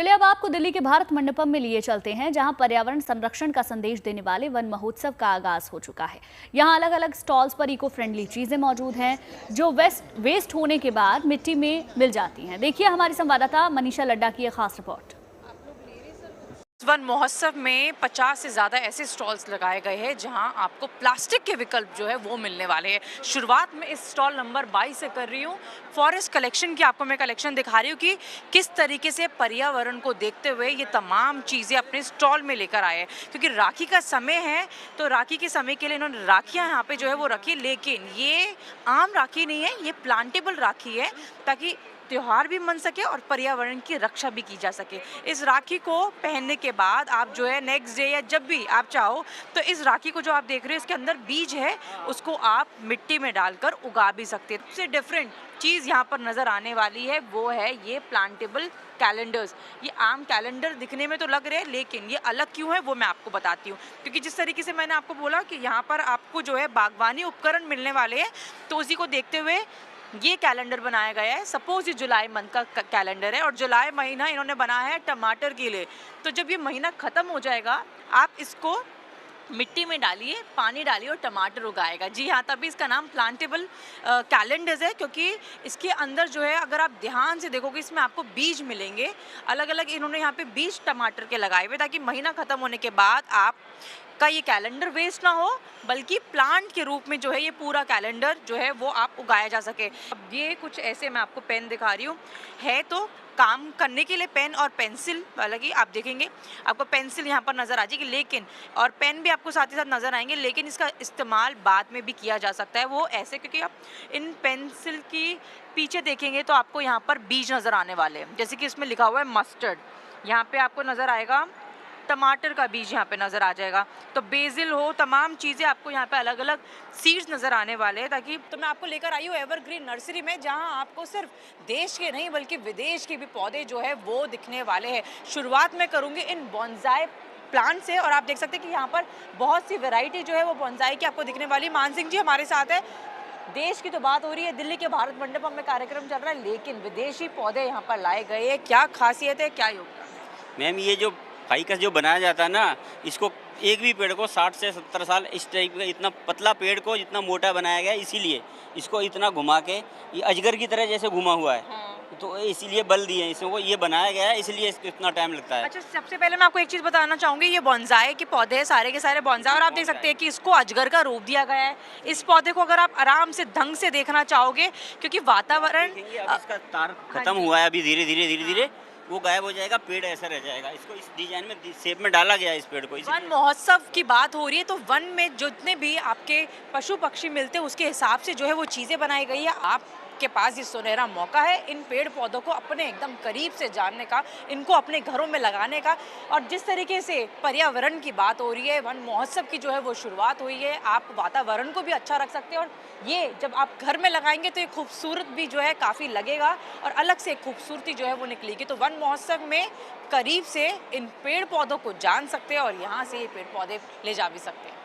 चलिए अब आपको दिल्ली के भारत मंडपम में लिए चलते हैं, जहां पर्यावरण संरक्षण का संदेश देने वाले वन महोत्सव का आगाज हो चुका है। यहां अलग अलग स्टॉल्स पर इको फ्रेंडली चीजें मौजूद हैं जो वेस्ट होने के बाद मिट्टी में मिल जाती हैं। देखिए हमारी संवाददाता मनीषा लड्डा की एक खास रिपोर्ट। वन महोत्सव में 50 से ज़्यादा ऐसे स्टॉल्स लगाए गए हैं जहां आपको प्लास्टिक के विकल्प जो है वो मिलने वाले हैं। शुरुआत में इस स्टॉल नंबर 22 से कर रही हूँ। फॉरेस्ट कलेक्शन की आपको मैं कलेक्शन दिखा रही हूँ कि किस तरीके से पर्यावरण को देखते हुए ये तमाम चीज़ें अपने स्टॉल में लेकर आए हैं, क्योंकि राखी का समय है तो राखी के समय के लिए इन्होंने राखियाँ यहाँ पे जो है वो रखी। लेकिन ये आम राखी नहीं है, ये प्लांटेबल राखी है ताकि त्योहार भी मन सके और पर्यावरण की रक्षा भी की जा सके। इस राखी को पहनने के बाद आप जो है नेक्स्ट डे या जब भी आप चाहो तो इस राखी को जो आप देख रहे हो इसके अंदर बीज है, उसको आप मिट्टी में डालकर उगा भी सकते हैं। सबसे डिफरेंट चीज़ यहाँ पर नज़र आने वाली है वो है ये प्लांटेबल कैलेंडर्स। ये आम कैलेंडर दिखने में तो लग रहे हैं, लेकिन ये अलग क्यों है वो मैं आपको बताती हूँ। क्योंकि जिस तरीके से मैंने आपको बोला कि यहाँ पर आपको जो है बागवानी उपकरण मिलने वाले हैं, तो उसी को देखते हुए ये कैलेंडर बनाया गया है। सपोज ये जुलाई मंथ का कैलेंडर है और जुलाई महीना इन्होंने बनाया है टमाटर के लिए। तो जब ये महीना ख़त्म हो जाएगा आप इसको मिट्टी में डालिए, पानी डालिए और टमाटर उगाएगा। जी हाँ, तभी इसका नाम प्लांटेबल कैलेंडर्स है, क्योंकि इसके अंदर जो है अगर आप ध्यान से देखोगे इसमें आपको बीज मिलेंगे। अलग अलग इन्होंने यहाँ पे बीज टमाटर के लगाए हुए ताकि महीना ख़त्म होने के बाद आप का ये कैलेंडर वेस्ट ना हो, बल्कि प्लांट के रूप में जो है ये पूरा कैलेंडर जो है वो आप उगाया जा सके। अब ये कुछ ऐसे मैं आपको पेन दिखा रही हूँ, है तो काम करने के लिए पेन और पेंसिल, हालांकि आप देखेंगे आपको पेंसिल यहाँ पर नज़र आ जाएगी, लेकिन और पेन भी आपको साथ ही साथ नज़र आएंगे, लेकिन इसका इस्तेमाल बाद में भी किया जा सकता है। वो ऐसे क्योंकि आप इन पेंसिल की पीछे देखेंगे तो आपको यहाँ पर बीज नज़र आने वाले हैं, जैसे कि इसमें लिखा हुआ है मस्टर्ड, यहाँ पर आपको नज़र आएगा टमाटर का बीज यहाँ पे नज़र आ जाएगा। तो बेसिल हो, तमाम चीज़ें आपको यहाँ पे अलग अलग सीड्स नज़र आने वाले हैं। ताकि तो मैं आपको लेकर आई हूँ एवरग्रीन नर्सरी में, जहाँ आपको सिर्फ देश के नहीं बल्कि विदेश के भी पौधे जो है वो दिखने वाले हैं। शुरुआत मैं करूँगी इन बॉन्साई प्लांट से, और आप देख सकते हैं कि यहाँ पर बहुत सी वेराइटी जो है वो बॉन्साई की आपको दिखने वाली। मान सिंह जी हमारे साथ है। देश की तो बात हो रही है, दिल्ली के भारत मंडपम में कार्यक्रम चल रहा है, लेकिन विदेशी पौधे यहाँ पर लाए गए हैं। क्या खासियत है, क्या योगदान? मैम ये जो फाइकस जो बनाया जाता है ना, इसको एक भी पेड़ को 60 से 70 साल इस टाइप का इतना पतला पेड़ को जितना मोटा बनाया गया है, इसीलिए इसको इतना घुमा के ये अजगर की तरह जैसे घुमा हुआ है। हाँ। तो इसीलिए बल दिए हैं इसको, ये बनाया गया है, इसलिए इसको इतना टाइम लगता है। अच्छा, सबसे पहले मैं आपको एक चीज़ बताना चाहूँगी, ये बॉन्साई के पौधे हैं, सारे के सारे बॉन्साई, और आप देख सकते हैं कि इसको अजगर का रूप दिया गया है। इस पौधे को अगर आप आराम से ढंग से देखना चाहोगे, क्योंकि वातावरण इसका तार खत्म हुआ है, अभी धीरे धीरे वो गायब हो जाएगा, पेड़ ऐसा रह जाएगा। इसको इस डिजाइन में शेप में डाला गया है इस पेड़ को। वन महोत्सव की बात हो रही है तो वन में जितने भी आपके पशु पक्षी मिलते हैं उसके हिसाब से जो है वो चीज़ें बनाई गई है। आपके पास ये सुनहरा मौका है इन पेड़ पौधों को अपने एकदम करीब से जानने का, इनको अपने घरों में लगाने का। और जिस तरीके से पर्यावरण की बात हो रही है, वन महोत्सव की जो है वो शुरुआत हुई है, आप वातावरण को भी अच्छा रख सकते हैं और ये जब आप घर में लगाएंगे तो ये खूबसूरत भी जो है काफ़ी लगेगा और अलग से खूबसूरती जो है वो निकलेगी। तो वन महोत्सव में करीब से इन पेड़ पौधों को जान सकते हैं और यहाँ से ये पेड़ पौधे ले जा भी सकते हैं।